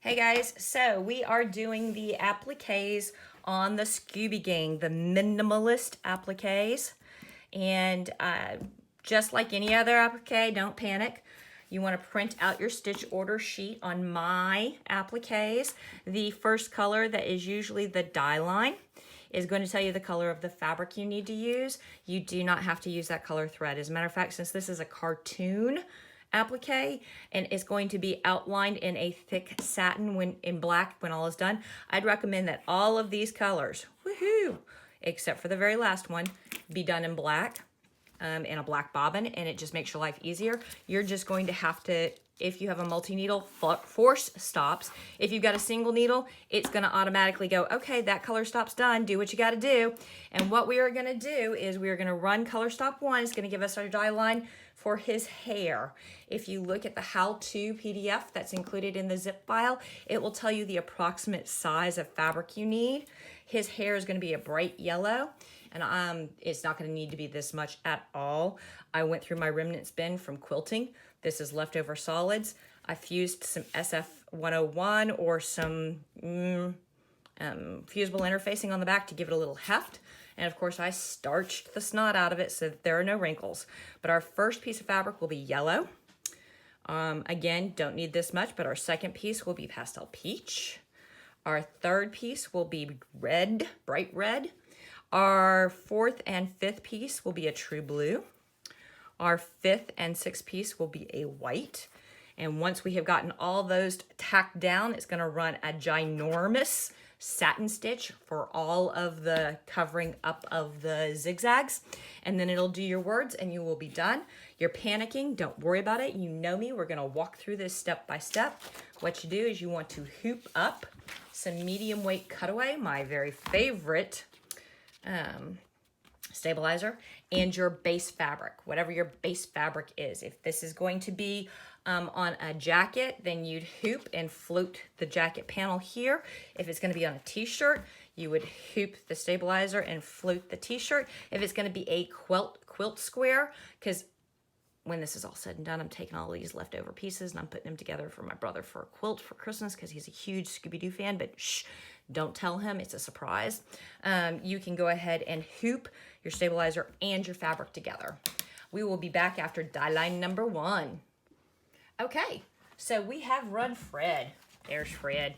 Hey guys, so we are doing the appliques on the Scooby Gang, the minimalist appliques. And just like any other applique, don't panic. You want to print out your stitch order sheet on my appliques. The first color that is usually the dye line is going to tell you the color of the fabric you need to use. You do not have to use that color thread. As a matter of fact, since this is a cartoon applique and it's going to be outlined in a thick satin when in black when all is done, I'd recommend that all of these colors, woohoo, except for the very last one, be done in black in a black bobbin, and it just makes your life easier. You're just going to have to, if you have a multi-needle, force stops. If you've got a single needle, it's going to automatically go, okay, that color stop's done, do what you got to do. And what we are going to do is we are going to run color stop 1. It's going to give us our dye line for his hair. If you look at the how-to PDF that's included in the zip file, it will tell you the approximate size of fabric you need. His hair is going to be a bright yellow, and it's not going to need to be this much at all. I went through my remnants bin from quilting. This is leftover solids. I fused some SF101 or some fusible interfacing on the back to give it a little heft. And of course I starched the snot out of it so that there are no wrinkles. But our first piece of fabric will be yellow. Again, don't need this much, but our second piece will be pastel peach. Our third piece will be red, bright red. Our fourth and fifth piece will be a true blue. Our fifth and sixth piece will be a white. And once we have gotten all those tacked down, it's going to run a ginormous satin stitch for all of the covering up of the zigzags. And then it'll do your words and you will be done. You're panicking, don't worry about it. You know me, we're going to walk through this step by step. What you do is you want to hoop up some medium weight cutaway, my very favorite stabilizer, and your base fabric, whatever your base fabric is. If this is going to be on a jacket, then you'd hoop and float the jacket panel here. If it's going to be on a t-shirt, you would hoop the stabilizer and float the t-shirt. If it's going to be a quilt square, because when this is all said and done, I'm taking all these leftover pieces and I'm putting them together for my brother for a quilt for Christmas because he's a huge Scooby-Doo fan, but shh, don't tell him, it's a surprise. You can go ahead and hoop your stabilizer and your fabric together. We will be back after dye line number 1. Okay, so we have run Fred. There's Fred.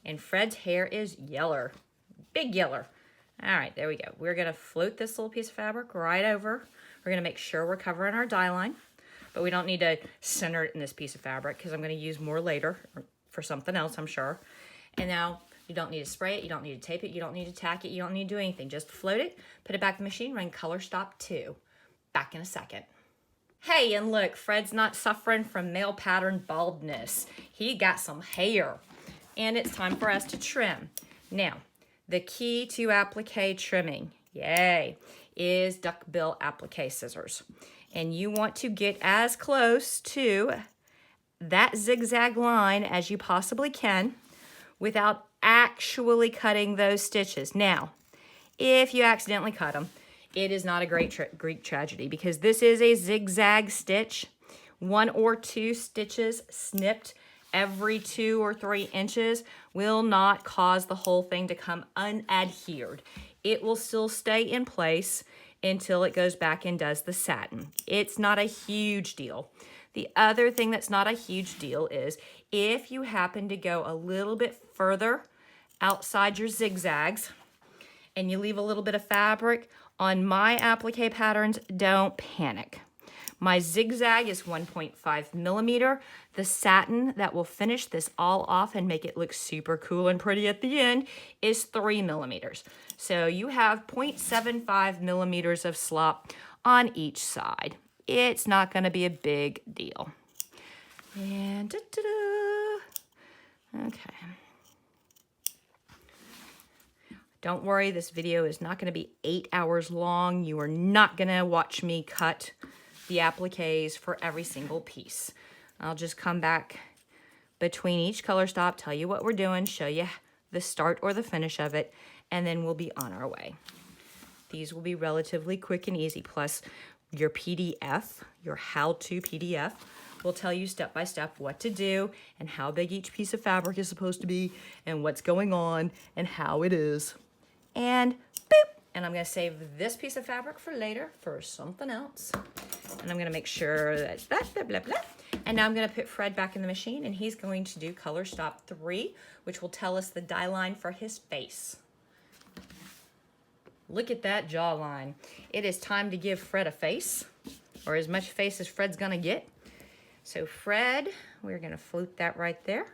And Fred's hair is yeller, big yeller. All right, there we go. We're gonna float this little piece of fabric right over. We're gonna make sure we're covering our dye line, but we don't need to center it in this piece of fabric because I'm gonna use more later for something else, I'm sure. And now you don't need to spray it, you don't need to tape it, you don't need to tack it, you don't need to do anything. Just float it, put it back in the machine, run color stop 2. Back in a second. Hey, and look, Fred's not suffering from male pattern baldness. He got some hair, and it's time for us to trim. Now, the key to applique trimming, yay, is duckbill applique scissors. And you want to get as close to that zigzag line as you possibly can without actually cutting those stitches. Now, if you accidentally cut them, it is not a Greek tragedy because this is a zigzag stitch. 1 or 2 stitches snipped every 2 or 3 inches will not cause the whole thing to come unadhered. It will still stay in place until it goes back and does the satin. It's not a huge deal. The other thing that's not a huge deal is if you happen to go a little bit further outside your zigzags and you leave a little bit of fabric, on my applique patterns, don't panic. My zigzag is 1.5 millimeter. The satin that will finish this all off and make it look super cool and pretty at the end is 3 millimeters. So you have 0.75 millimeters of slop on each side. It's not going to be a big deal. And okay. Don't worry, this video is not going to be 8 hours long. You are not going to watch me cut the appliques for every single piece. I'll just come back between each color stop, tell you what we're doing, show you the start or the finish of it, and then we'll be on our way. These will be relatively quick and easy. Plus, your PDF, your how-to PDF, will tell you step by step what to do and how big each piece of fabric is supposed to be and what's going on and how it is. And boop! And I'm gonna save this piece of fabric for later for something else. And I'm gonna make sure that's that, blah, blah, blah. And now I'm gonna put Fred back in the machine and he's going to do color stop 3, which will tell us the dye line for his face. Look at that jawline. It is time to give Fred a face, or as much face as Fred's gonna get. So Fred, we're gonna flute that right there.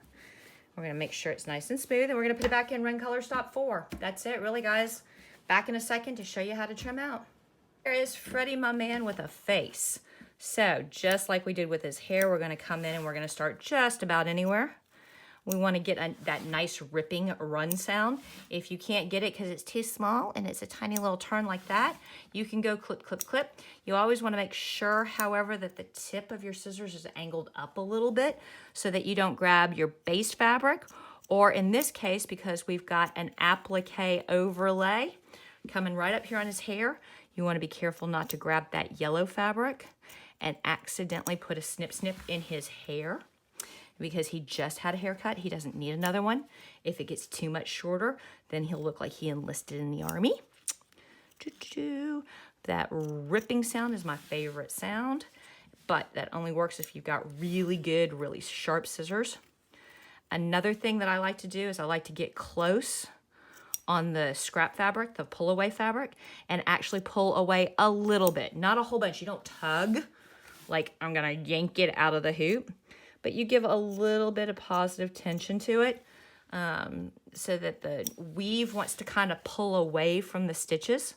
We're gonna make sure it's nice and smooth, and we're gonna put it back in, run color stop 4. That's it, really, guys. Back in a second to show you how to trim out. There is Freddie, my man, with a face. So just like we did with his hair, we're gonna come in and we're gonna start just about anywhere. We wanna get that nice ripping run sound. If you can't get it because it's too small and it's a tiny little turn like that, you can go clip, clip, clip. You always wanna make sure, however, that the tip of your scissors is angled up a little bit so that you don't grab your base fabric, or in this case, because we've got an applique overlay coming right up here on his hair, you wanna be careful not to grab that yellow fabric and accidentally put a snip snip in his hair. Because he just had a haircut, he doesn't need another one. If it gets too much shorter, then he'll look like he enlisted in the army. That ripping sound is my favorite sound, but that only works if you've got really good, really sharp scissors. Another thing that I like to do is I like to get close on the scrap fabric, the pull away fabric, and actually pull away a little bit, not a whole bunch. You don't tug, like I'm gonna yank it out of the hoop, but you give a little bit of positive tension to it so that the weave wants to kind of pull away from the stitches.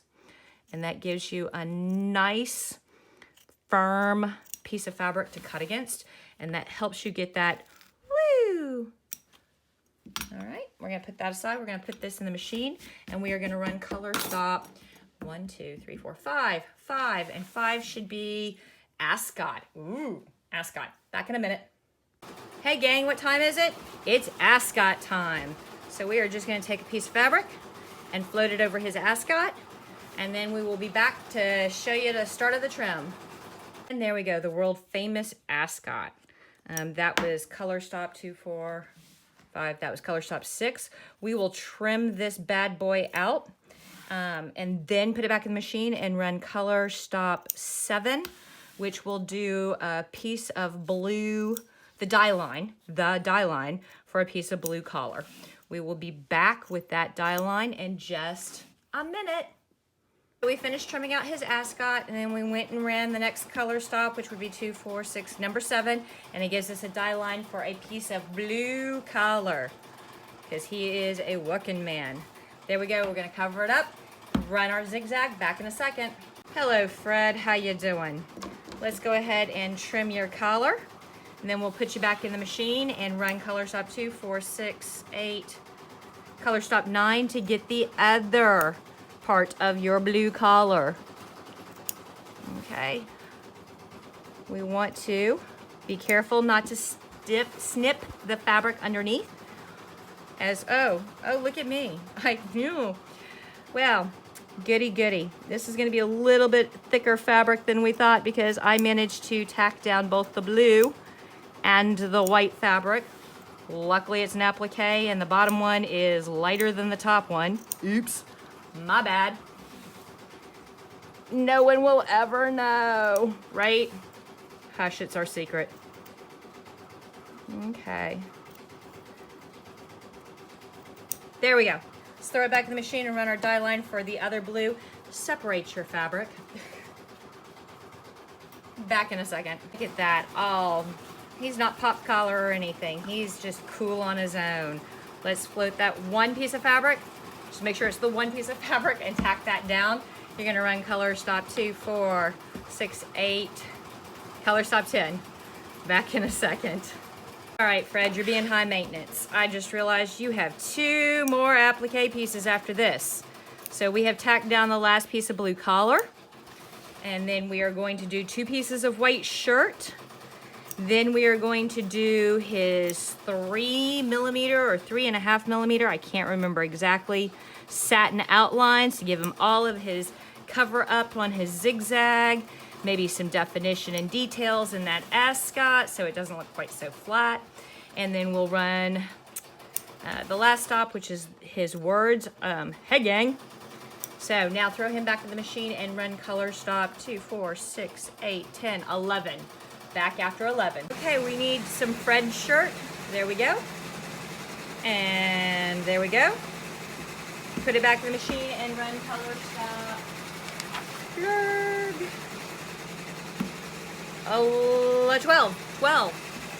And that gives you a nice, firm piece of fabric to cut against. And that helps you get that woo. All right, we're gonna put that aside. We're gonna put this in the machine and we are gonna run color stop 1, 2, 3, 4, 5. 5, and 5 should be ascot. Ooh, ascot. Back in a minute. Hey gang, what time is it? It's ascot time. So we are just gonna take a piece of fabric and float it over his ascot, and then we will be back to show you the start of the trim. And there we go, the world famous ascot. That was color stop 2, 4, 5, that was color stop 6. We will trim this bad boy out and then put it back in the machine and run color stop 7, which will do a piece of blue, the dye line for a piece of blue collar. We will be back with that dye line in just a minute. We finished trimming out his ascot, and then we went and ran the next color stop, which would be 2, 4, 6, number 7, and it gives us a dye line for a piece of blue collar, because he is a working man. There we go, we're gonna cover it up, run our zigzag, back in a second. Hello Fred, how you doing? Let's go ahead and trim your collar. And then we'll put you back in the machine and run color stop 2, 4, 6, 8, color stop 9 to get the other part of your blue collar. Okay. We want to be careful not to snip the fabric underneath. Oh, look at me. I knew. Well, goody goody. This is gonna be a little bit thicker fabric than we thought because I managed to tack down both the blue and the white fabric. Luckily it's an applique and the bottom one is lighter than the top one. Oops, my bad. No one will ever know, right? Hush, it's our secret. Okay. There we go. Let's throw it back in the machine and run our dye line for the other blue. Separate your fabric. Back in a second. Look at that. Oh, he's not pop collar or anything. He's just cool on his own. Let's float that one piece of fabric. Just make sure it's the one piece of fabric and tack that down. You're gonna run color stop 2, 4, 6, 8, color stop 10. Back in a second. All right, Fred, you're being high maintenance. I just realized you have 2 more applique pieces after this. So we have tacked down the last piece of blue collar, and then we are going to do 2 pieces of white shirt. Then we are going to do his 3mm or 3.5mm, I can't remember exactly, satin outlines to give him all of his cover up on his zigzag. maybe some definition and details in that ascot so it doesn't look quite so flat. And then we'll run the last stop, which is his words, hey gang. So now throw him back to the machine and run color stop 2, 4, 6, 8, 10, 11. Back after 11. Okay, we need some Fred shirt. There we go. And there we go. Put it back in the machine and run color stop.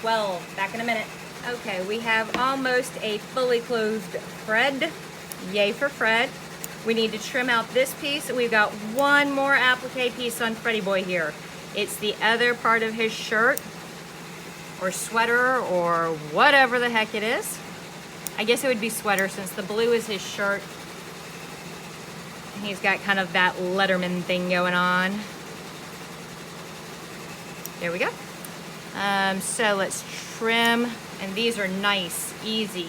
12. Back in a minute. Okay, we have almost a fully clothed Fred. Yay for Fred. We need to trim out this piece. We've got one more applique piece on Freddy Boy here. It's the other part of his shirt or sweater or whatever the heck it is. I guess it would be sweater since the blue is his shirt. He's got kind of that Letterman thing going on. There we go. So let's trim, and these are nice, easy,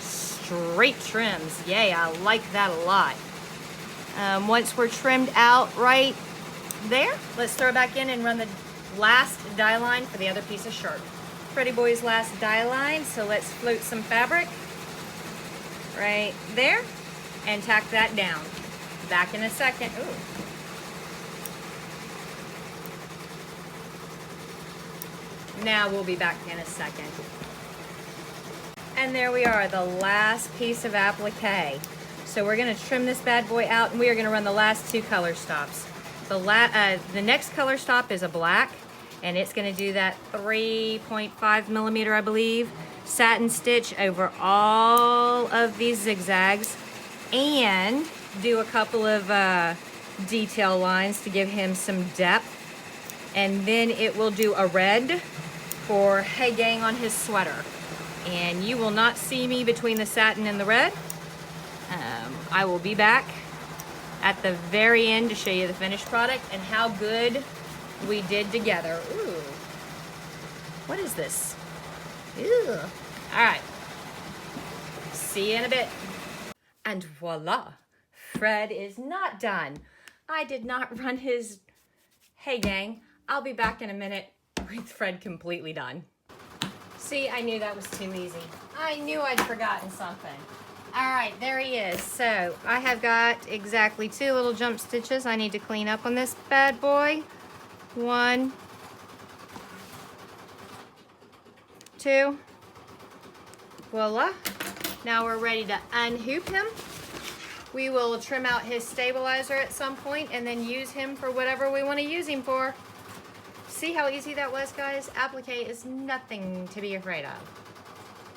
straight trims. Yay, I like that a lot. Once we're trimmed out right there, let's throw it back in and run the last dye line for the other piece of shirt. Freddy Boy's last dye line, so let's float some fabric right there and tack that down. Back in a second. Ooh. Now we'll be back in a second. And there we are, the last piece of applique. So we're going to trim this bad boy out, and we are going to run the last 2 color stops. The next color stop is a black, and it's going to do that 3.5 millimeter, I believe, satin stitch over all of these zigzags, and do a couple of detail lines to give him some depth. And then it will do a red for Hey Gang on his sweater. And you will not see me between the satin and the red. I will be back at the very end to show you the finished product and how good we did together. Ooh, what is this? Ew. All right, see you in a bit. And voila, Fred is not done. I did not run his Hey Gang. I'll be back in a minute with Fred completely done. See, I knew that was too easy. I knew I'd forgotten something. All right, there he is. So I have got exactly 2 little jump stitches I need to clean up on this bad boy. 1, 2. Voila. Now we're ready to unhoop him. We will trim out his stabilizer at some point and then use him for whatever we want to use him for. See how easy that was, guys? Applique is nothing to be afraid of.